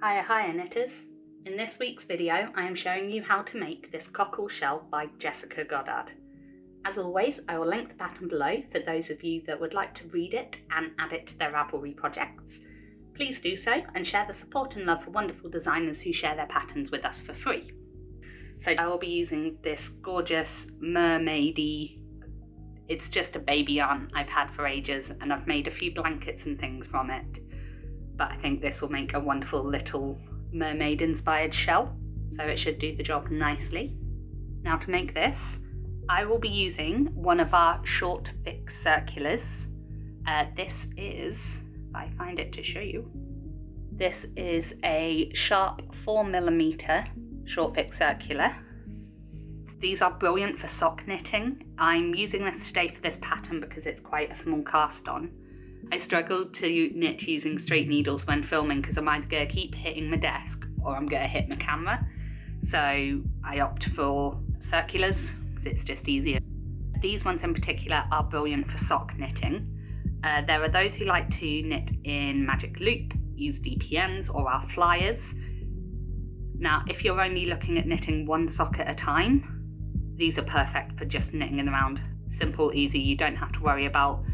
Hiya knitters! In this week's video I am showing you how to make this Cockle shell by Jessica Goddard. As always, I will link the pattern below for those of you that would like to read it and add it to their Ravelry projects. Please do so and share the support and love for wonderful designers who share their patterns with us for free. So I will be using this gorgeous mermaidy, it's just a baby yarn I've had for ages, and I've made a few blankets and things from it. But I think this will make a wonderful little mermaid inspired shell, so it should do the job nicely. Now to make this, I will be using one of our short fix circulars. This is, if I find it to show you, this is a sharp 4mm short fix circular. These are brilliant for sock knitting. I'm using this today for this pattern because it's quite a small cast on. I struggled to knit using straight needles when filming because I'm either going to keep hitting my desk or I'm going to hit my camera. So I opt for circulars because it's just easier. These ones in particular are brilliant for sock knitting. There are those who like to knit in magic loop, use DPNs or our flyers. Now, if you're only looking at knitting one sock at a time, these are perfect for just knitting in around. Simple, easy, you don't have to worry about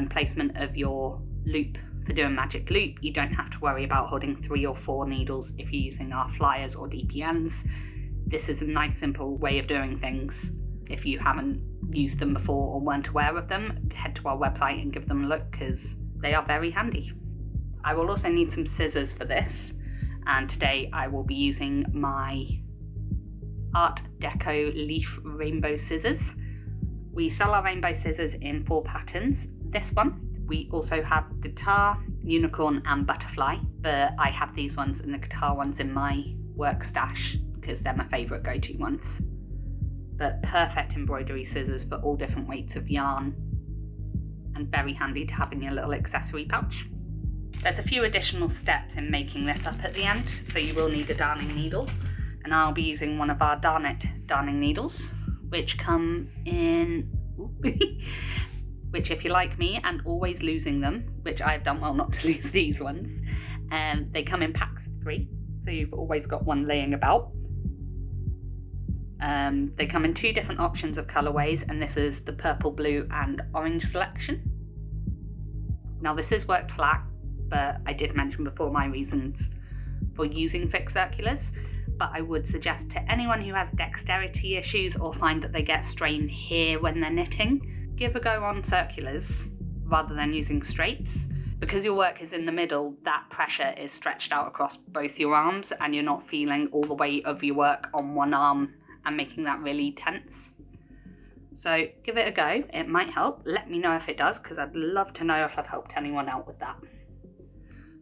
placement of your loop for doing magic loop. You don't have to worry about holding 3 or 4 needles if you're using our flyers or DPNs. This is a nice simple way of doing things. If you haven't used them before or weren't aware of them, head to our website and give them a look because they are very handy. I will also need some scissors for this, and today I will be using my Art Deco leaf rainbow scissors. We sell our rainbow scissors in 4 patterns. This one, we also have guitar, unicorn and butterfly, but I have these ones and the guitar ones in my work stash because they're my favourite go-to ones. But perfect embroidery scissors for all different weights of yarn and very handy to have in your little accessory pouch. There's a few additional steps in making this up at the end, so you will need a darning needle, and I'll be using one of our Darnet darning needles, which come in, which if you're like me and always losing them, which I've done well not to lose these ones, they come in packs of 3, so you've always got one laying about. They come in 2 different options of colourways, and this is the purple, blue and orange selection. Now this is worked flat, but I did mention before my reasons for using fixed circulars, but I would suggest to anyone who has dexterity issues or find that they get strained here when they're knitting, give a go on circulars rather than using straights. Because your work is in the middle, that pressure is stretched out across both your arms and you're not feeling all the weight of your work on one arm and making that really tense. So give it a go, it might help. Let me know if it does because I'd love to know if I've helped anyone out with that.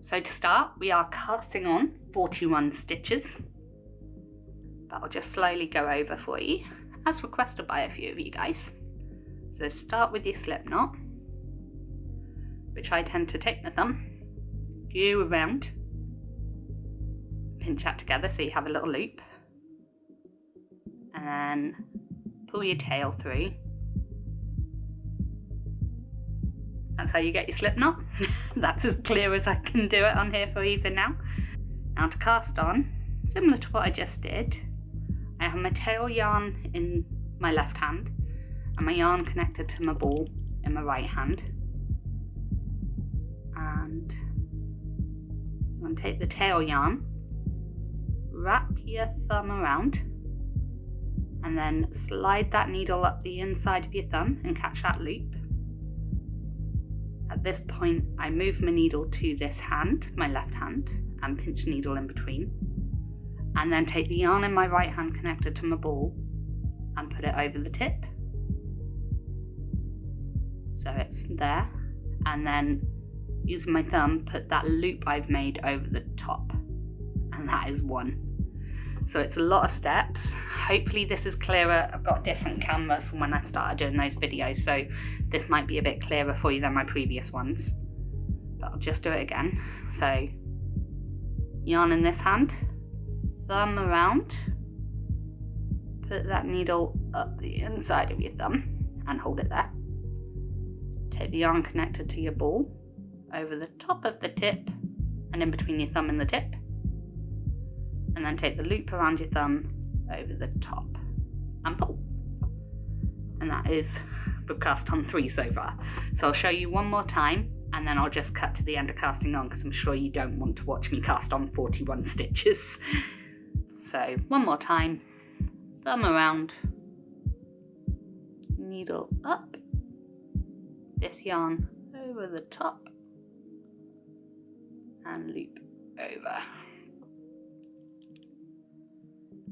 So to start, we are casting on 41 stitches. But I'll just slowly go over for you, as requested by a few of you guys. So start with your slip knot, which I tend to take the thumb, go around, pinch that together so you have a little loop, and then pull your tail through. That's how you get your slip knot. That's as clear as I can do it on here for you for now. Now to cast on, similar to what I just did, I have my tail yarn in my left hand and my yarn connected to my ball in my right hand. And you want to take the tail yarn, wrap your thumb around, and then slide that needle up the inside of your thumb and catch that loop. At this point, I move my needle to this hand, my left hand, and pinch needle in between. And then take the yarn in my right hand connected to my ball and put it over the tip. So it's there. And then using my thumb, put that loop I've made over the top. And that is 1. So it's a lot of steps. Hopefully this is clearer. I've got a different camera from when I started doing those videos, so this might be a bit clearer for you than my previous ones. But I'll just do it again. So yarn in this hand, thumb around, put that needle up the inside of your thumb and hold it there. Take the yarn connected to your ball over the top of the tip and in between your thumb and the tip, and then take the loop around your thumb over the top and pull. And that is, we've cast on 3 so far. So I'll show you one more time and then I'll just cut to the end of casting on, because I'm sure you don't want to watch me cast on 41 stitches. So one more time, thumb around, needle up, this yarn over the top and loop over.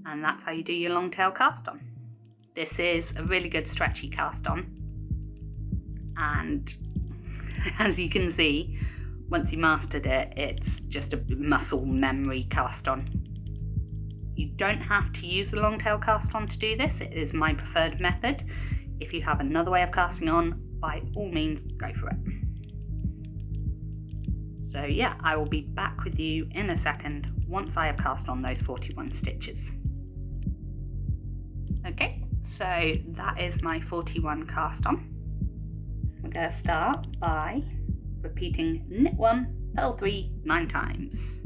And that's how you do your long tail cast on. This is a really good stretchy cast on, and as you can see, once you mastered it, it's just a muscle memory cast on. You don't have to use the long tail cast on to do this. It is my preferred method. If you have another way of casting on, by all means, go for it. So yeah, I will be back with you in a second once I have cast on those 41 stitches. Okay, so that is my 41 cast on. We're going to start by repeating knit 1, purl 3, 9 times.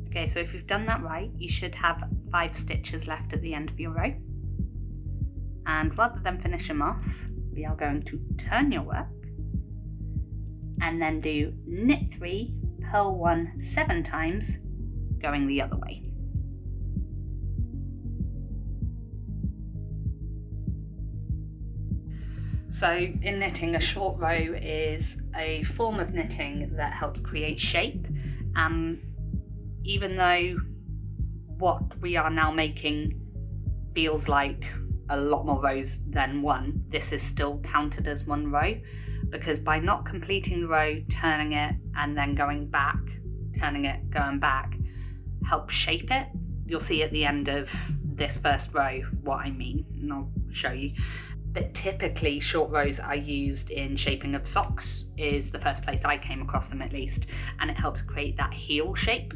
Okay, so if you've done that right, you should have 5 stitches left at the end of your row. And rather than finish them off, we are going to turn your work and then do knit 3, purl 1 7 times, going the other way. So in knitting, a short row is a form of knitting that helps create shape. Even though what we are now making feels like a lot more rows than one, this is still counted as one row, because by not completing the row, turning it and then going back, turning it, going back, helps shape it. You'll see at the end of this first row what I mean, and I'll show you. But typically short rows are used in shaping of socks, is the first place I came across them at least, and it helps create that heel shape.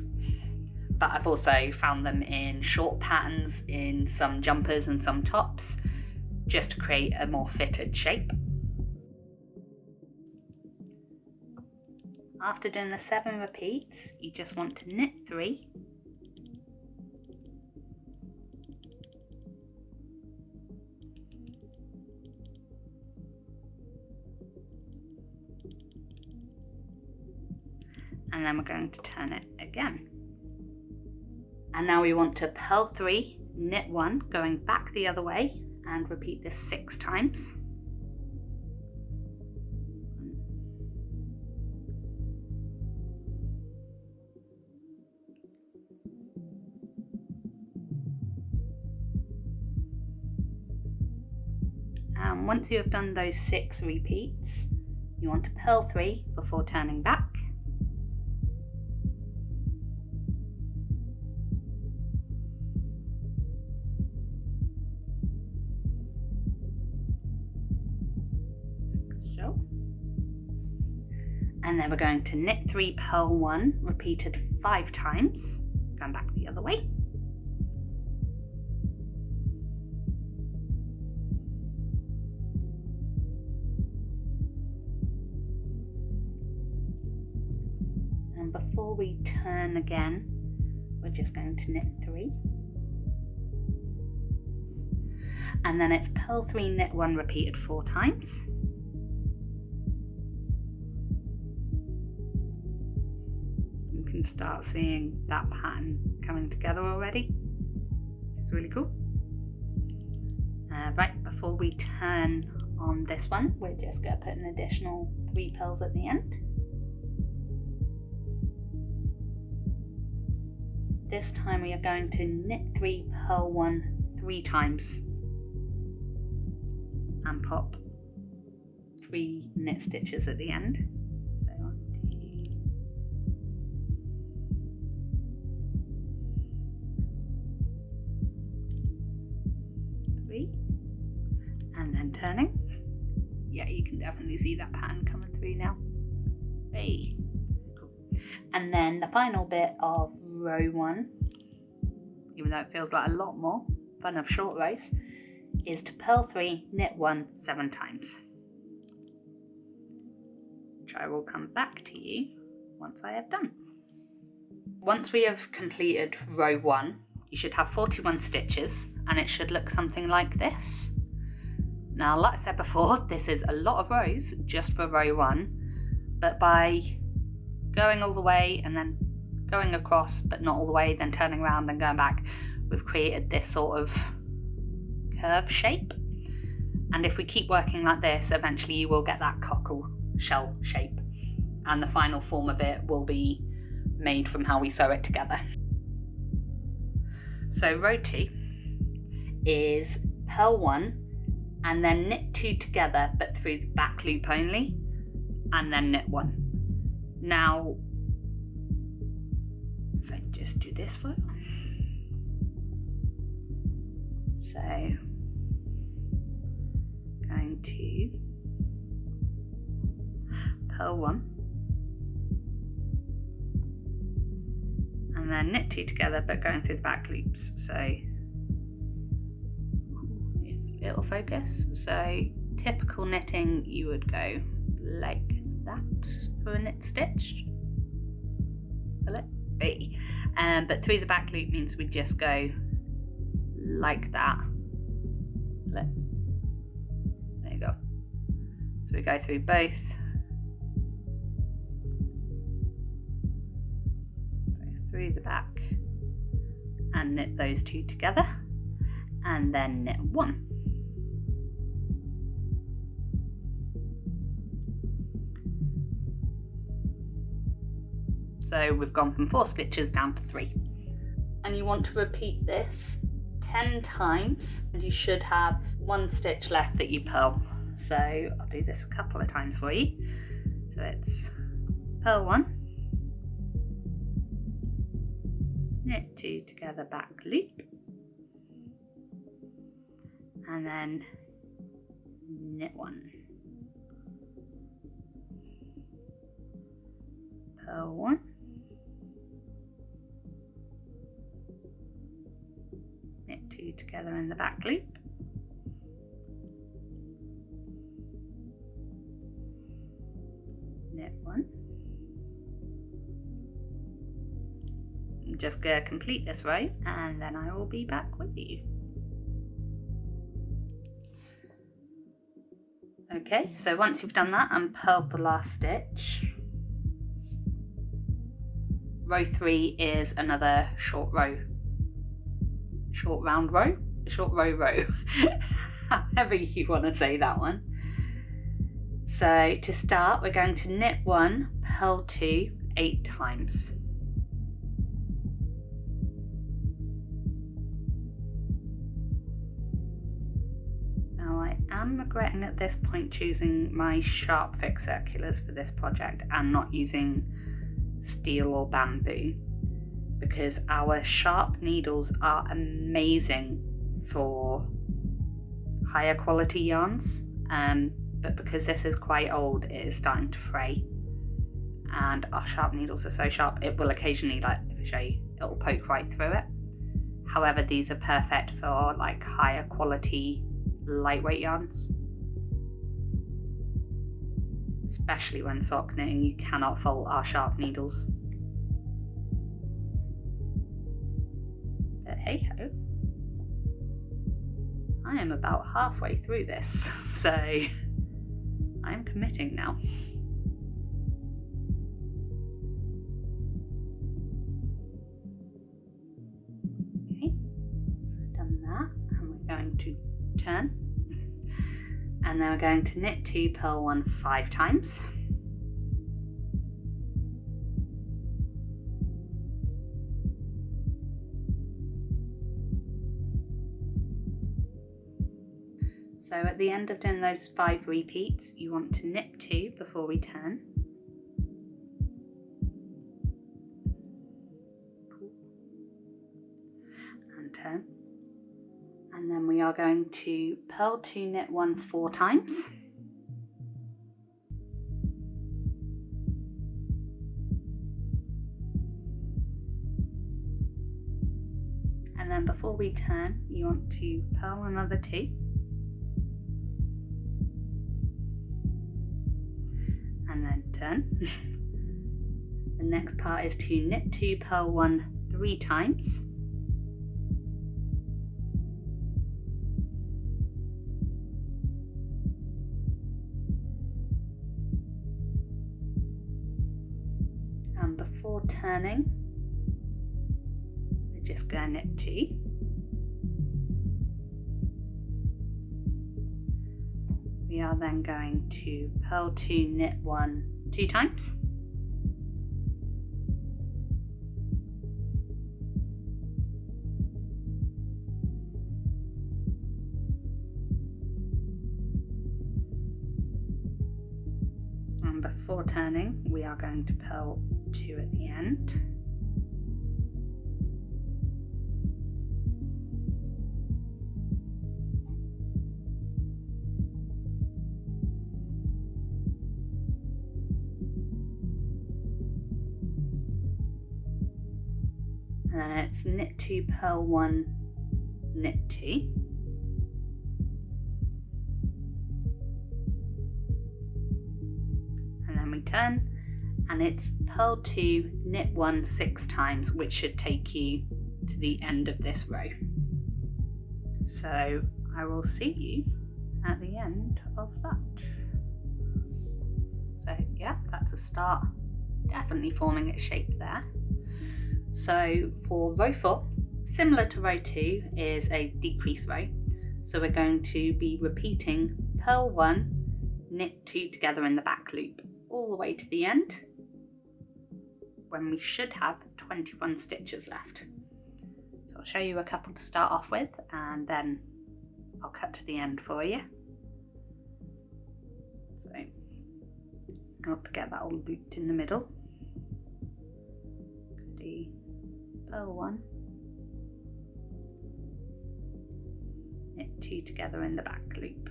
But I've also found them in short patterns, in some jumpers and some tops, just to create a more fitted shape. After doing the 7 repeats, you just want to knit 3, and then we're going to turn it again. And now we want to purl 3, knit 1, going back the other way, and repeat this 6 times. And once you have done those 6 repeats, you want to purl 3 before turning back. So. And then we're going to knit 3, purl 1, repeated 5 times, going back the other way. And before we turn again, we're just going to knit 3. And then it's purl 3, knit 1, repeated 4 times. You can start seeing that pattern coming together already, which is really cool. Right before we turn on this one, we're just going to put an additional 3 purls at the end. This time we are going to knit 3, purl 1 3 times and pop 3 knit stitches at the end. So 1, 2, 3, and then turning. Yeah, you can definitely see that pattern coming through now. Hey. Cool. And then the final bit of row 1, even though it feels like a lot more fun of short rows, is to purl 3, knit 1 7 times. Which I will come back to you once I have done. Once we have completed row 1, you should have 41 stitches and it should look something like this. Now, like I said before, this is a lot of rows just for row 1, but by going all the way and then going across but not all the way, then turning around and going back, we've created this sort of curve shape. And if we keep working like this, eventually you will get that cockle shell shape, and the final form of it will be made from how we sew it together. So row 2 is purl 1 and then knit 2 together but through the back loop only, and then knit 1. Now if I just do this for you, so going to purl 1 and then knit 2 together but going through the back loops. So if it'll focus, so typical knitting you would go like that for a knit stitch, but through the back loop means we just go like that. There you go. So we go through both. Through the back and knit those 2 together and then knit 1. So we've gone from 4 stitches down to 3. And you want to repeat this 10 times and you should have 1 stitch left that you purl. So I'll do this a couple of times for you. So it's purl 1, knit 2 together, back loop, and then knit 1, purl 1, knit 2 together in the back loop, knit 1. I'm just going to complete this row and then I will be back with you. Okay, so once you've done that and purled the last stitch, row 3 is another short row, short round row, short row, however you want to say that one. So to start, we're going to knit 1, purl 2 8 times. Now I am regretting at this point choosing my sharp fix circulars for this project and not using steel or bamboo, because our sharp needles are amazing for higher quality yarns, but because this is quite old, it is starting to fray, and our sharp needles are so sharp it will occasionally, like if I show you, it will poke right through it. However, these are perfect for like higher quality lightweight yarns, especially when sock knitting. You cannot fault our sharp needles. But hey ho, I am about halfway through this, so I'm committing now. Okay, so done that, and we're going to turn, and then we're going to knit 2, purl 1 5 times. So at the end of doing those 5 repeats, you want to knit 2 before we turn. And turn. And then we are going to purl 2, knit 1 4 times. And then before we turn, you want to purl another 2. and then turn. The next part is to knit 2, purl 1 3 times. And before turning, we're just going to knit 2. We are then going to purl 2, knit 1 2 times. And before turning, we are going to purl 2 at the end. And then it's knit 2, purl 1, knit 2. And then we turn, and it's purl 2, knit 1 6 times, which should take you to the end of this row. So I will see you at the end of that. So yeah, that's a start. Definitely forming its shape there. So for row 4, similar to row 2, is a decrease row. So we're going to be repeating purl 1, knit 2 together in the back loop all the way to the end, when we should have 21 stitches left. So I'll show you a couple to start off with, and then I'll cut to the end for you. So I'll have to get that all looped in the middle. Purl 1, knit 2 together in the back loop,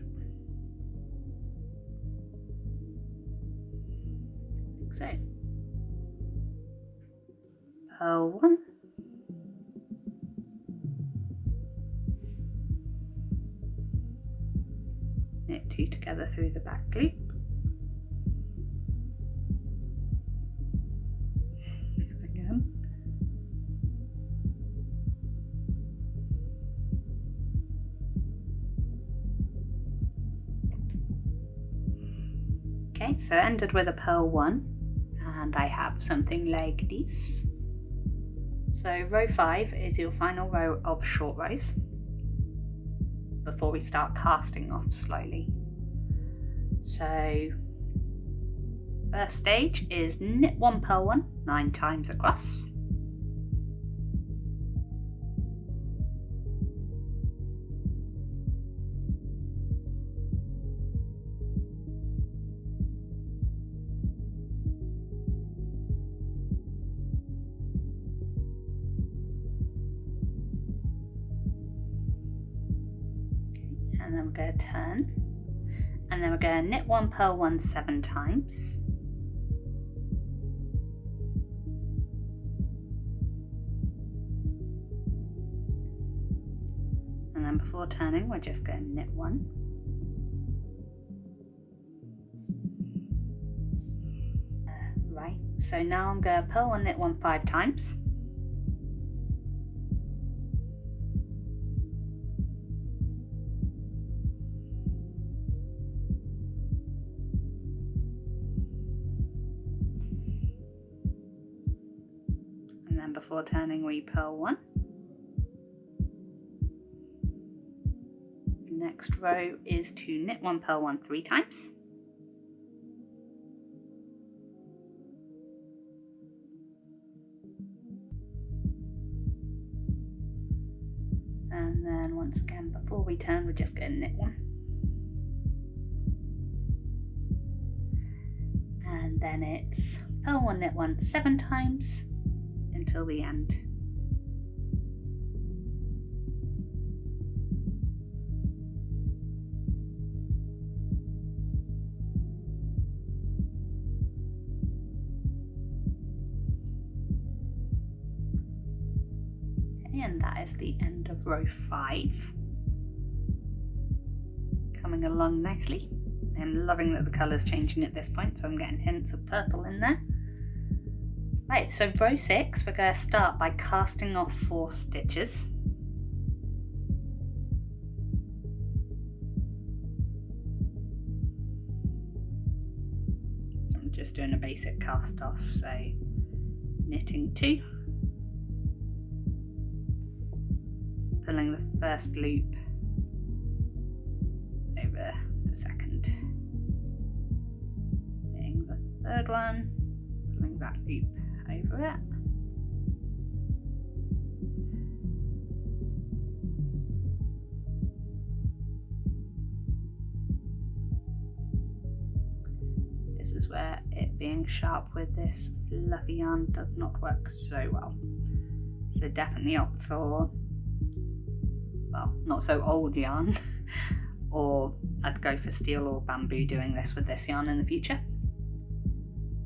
like so. Purl 1, knit 2 together through the back loop. Again. Okay, so ended with a purl 1, and I have something like this. So row 5 is your final row of short rows before we start casting off slowly. So first stage is knit 1, purl 1 9 times across. And then we're going to turn, and then we're going to knit 1, purl 1 7 times. And then before turning, we're just going to knit 1. Right, so now I'm going to purl 1, knit 1 5 times. And then before turning, we purl 1. Next row is to knit 1, purl 1 3 times. And then once again, before we turn, we're just going to knit 1. And then it's purl 1, knit 1 7 times until the end. And that is the end of row 5. Coming along nicely. I'm loving that the colour's changing at this point, so I'm getting hints of purple in there. Right, so row 6, we're going to start by casting off 4 stitches. I'm just doing a basic cast off, so knitting 2, pulling the first loop over the second, knitting the third one, pulling that loop over it, this is where it being sharp with this fluffy yarn does not work so well, so definitely opt for, well, not so old yarn or I'd go for steel or bamboo doing this with this yarn in the future.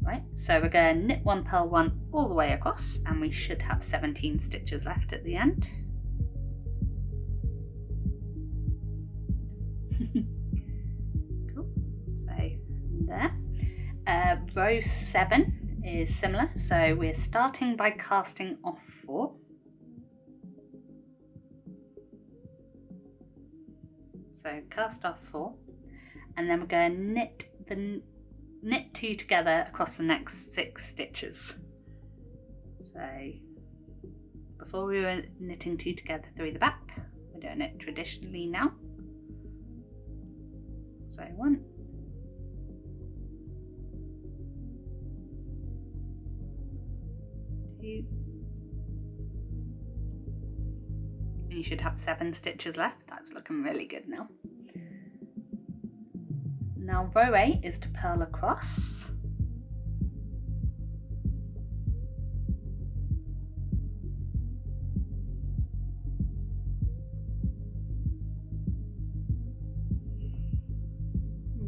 Right, so we're going to knit 1, purl 1 all the way across, and we should have 17 stitches left at the end. Cool, so there. Row 7 is similar, so we're starting by casting off 4. So cast off 4, and then we're going to knit 2 together across the next 6 stitches. So before we were knitting 2 together through the back, we're doing it traditionally now. So 1, 2, and you should have 7 stitches left. That's looking really good now. Now row 8 is to purl across.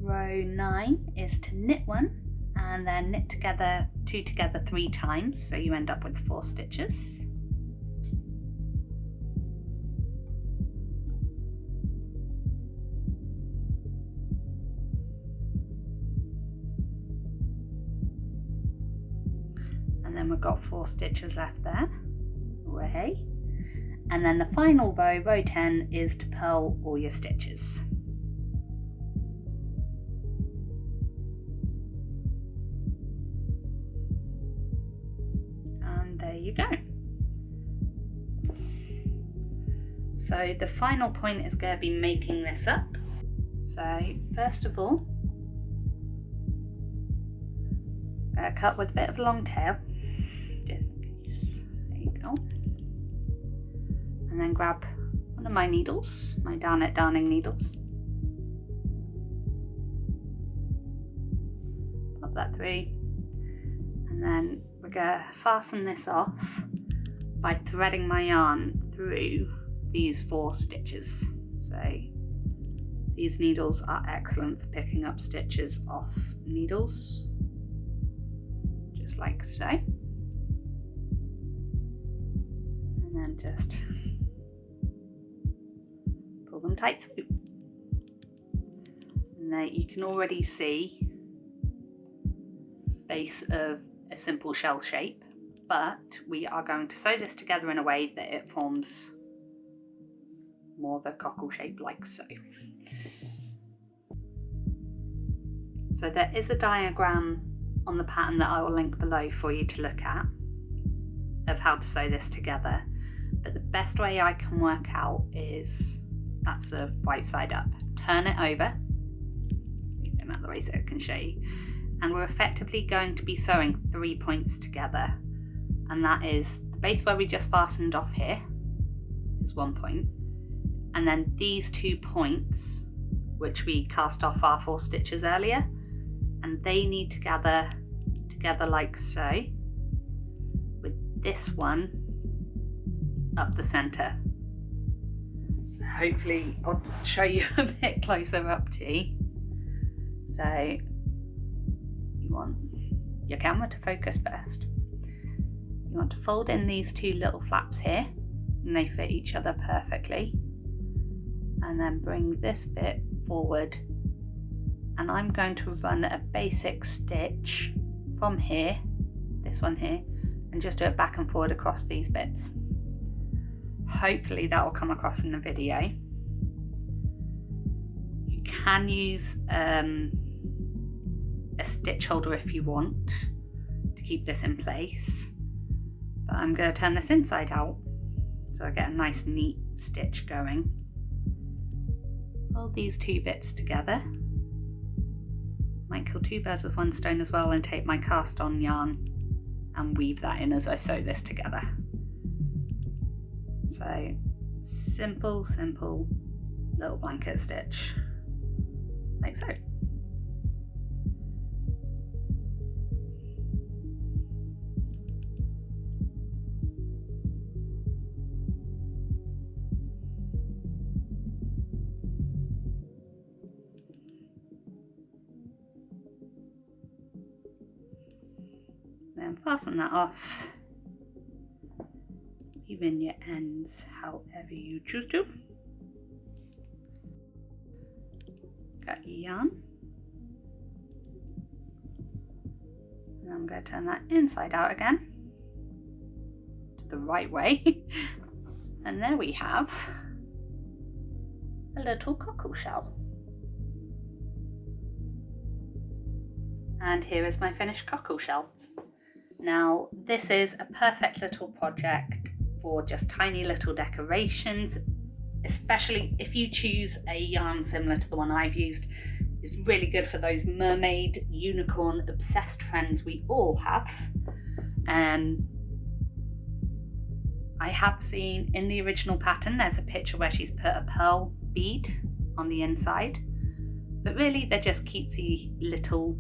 Row 9 is to knit 1 and then knit together 2 together 3 times, so you end up with 4 stitches. And then we've got 4 stitches left there. Hooray. And then the final row, row 10, is to purl all your stitches. And there you go. So the final point is going to be making this up. So first of all, I'm going to cut with a bit of a long tail, just in case. There you go. And then grab one of my needles, my Darnet darning needles. Pop that through. And then we're going to fasten this off by threading my yarn through these 4 stitches. So these needles are excellent for picking up stitches off needles, just like so. And then just pull them tight through. And there you can already see the base of a simple shell shape, but we are going to sew this together in a way that it forms more of a cockle shape, like so. So there is a diagram on the pattern that I will link below for you to look at of how to sew this together, but the best way I can work out is that's the right side up. Turn it over, move them out of the way so I can show you, and we're effectively going to be sewing 3 points together, and that is the base where we just fastened off here is 1 point, and then these 2 points which we cast off our 4 stitches earlier, and they need to gather together like so, with this one up the centre. So hopefully I'll show you a bit closer up to. So you want your camera to focus first. You want to fold in these 2 little flaps here, and they fit each other perfectly, and then bring this bit forward and I'm going to run a basic stitch from here, this one here, and just do it back and forward across these bits. Hopefully that will come across in the video. You can use a stitch holder if you want to keep this in place, but I'm going to turn this inside out so I get a nice neat stitch going. Fold these two bits together. Might kill two birds with one stone as well and take my cast on yarn and weave that in as I sew this together. So simple little blanket stitch, like so. Then fasten that off, even your ends however you choose to. Got your yarn, and I'm going to turn that inside out again to the right way, and there we have a little cockle shell. And here is my finished cockle shell. Now, this is a perfect little project for just tiny little decorations, especially if you choose a yarn similar to the one I've used. It's really good for those mermaid, unicorn obsessed friends we all have. I have seen in the original pattern there's a picture where she's put a pearl bead on the inside, but really they're just cutesy little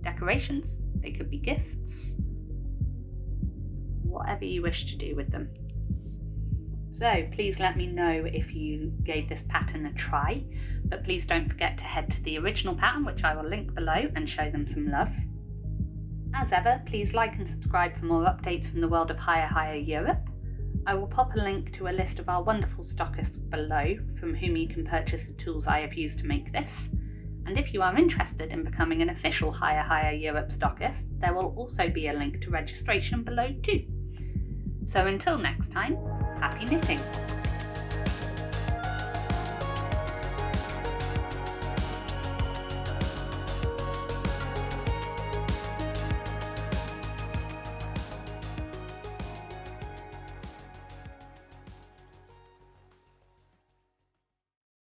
decorations. They could be gifts, whatever you wish to do with them. So please let me know if you gave this pattern a try, but please don't forget to head to the original pattern, which I will link below, and show them some love. As ever, please like and subscribe for more updates from the world of HiyaHiyaEurope. I will pop a link to a list of our wonderful stockists below from whom you can purchase the tools I have used to make this. And if you are interested in becoming an official HiyaHiyaEurope stockist, there will also be a link to registration below too. So until next time, happy knitting!